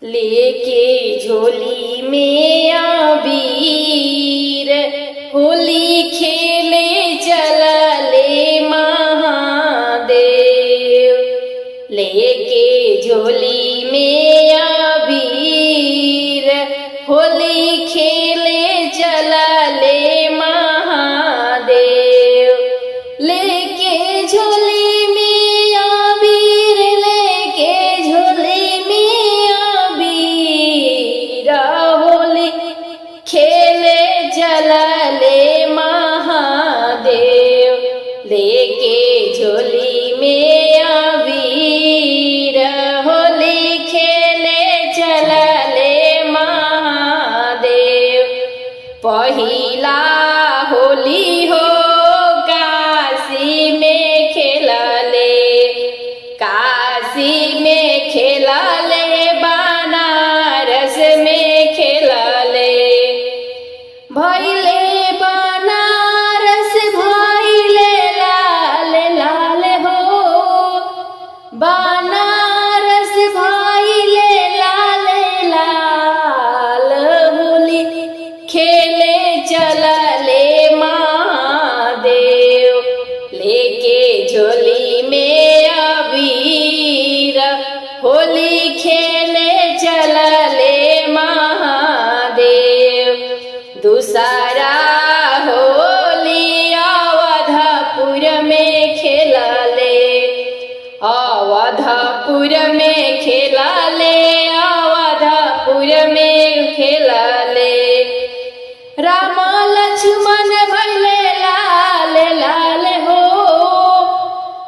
लेके झोली में अबीर होली खेले चलले महादेव। लेके झोली में अबीर होली खेले चलले महादेव। लेके झोली में अबीर लेके झोली में अबीर होली खेले चलले महादेव। लेके झोली में अबीर होली खेले चलले महादेव। पहिला होली हो काशी में खेलले, काशी में खेलले, बनारस में खेलले। भैले बनारस भैले लाल लाल हो, बनारस भैले लाल लाल। होली खेले चलले महादेव। लेके झोली में अबीर होली खेले चलले महादेव। दूसरा होली अवधपुर में खेलले, अवधपुर में खेलले, अवधपुर में खेलले। राम लक्ष्मण भैले लाल लाल हो,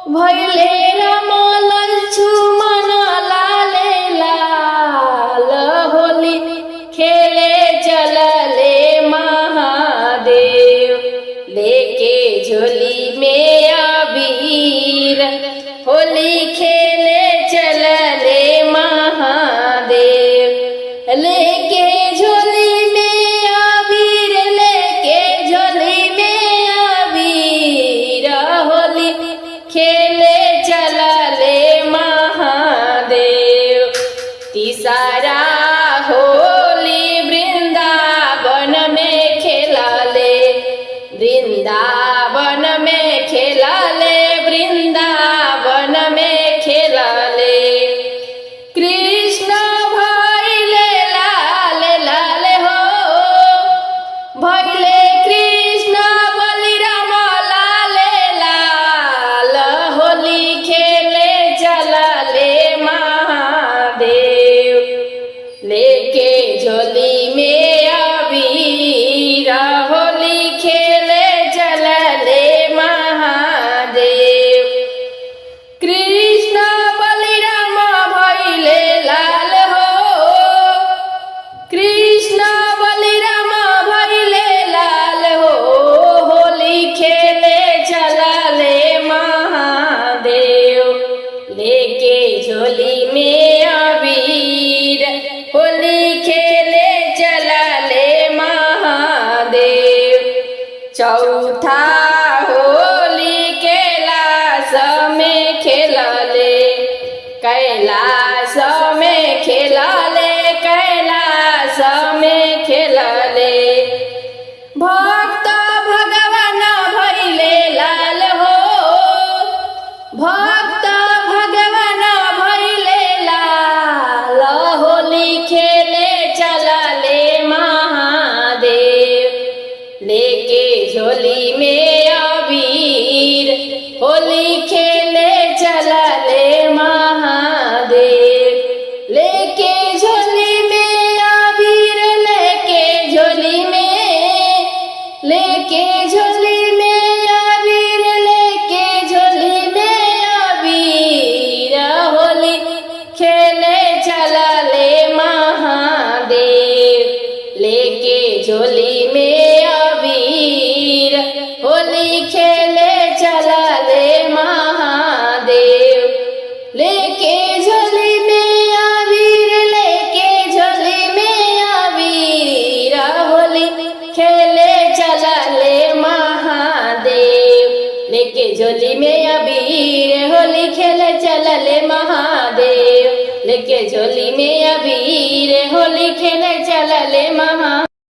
भैले राम लक्ष्मण लाल लाल। होली खेले चलले महादेव। लेके झोली में अबीर होली खेले चलले महादेव। लेके झोली में अबीर लेके झोली में अबीर होली खेले चलले महादेव। तीसरा होली वृंदावन में खेलले, वृंदावन में खेलले, वृंदावन में खेलले। कृष्ण भैले लाल लाल हो, भैले कृष्ण बलिराम लाल लाल। होली खेले चलले महादेव। लेके झोली में अबीर होली खेले चलले महादेव। कृष्ण बलिराम भैले लाल हो, कृष्ण बलिराम भैले लाल हो। होली खेले चलले महादेव। लेके झोली में अबीर होली खेले चलले महादेव। चौथा होली कैलाश में खेलले, कैलाश में खेलले, कैलाश में खेलले। भक्त भगवान भैले लाल हो, भक्त भगवान भैले लाल। होली खेले चलले महादेव। लेके झोली में अबीर होली खेले चलले महादेव। लेके झोली में अबीर लेके झोली में, लेके झोली में अबीर लेके झोली में अबीर होली खेले चलले महादेव। लेके झोली में अबीर होली खेले चलले महादेव। लेके झोली में अबीर लेके झोली में अबीर होली खेले चलले महादेव। लेके झोली में अबीर होली खेले चलले महादेव। लेके झोली में अबीर चले महादेव।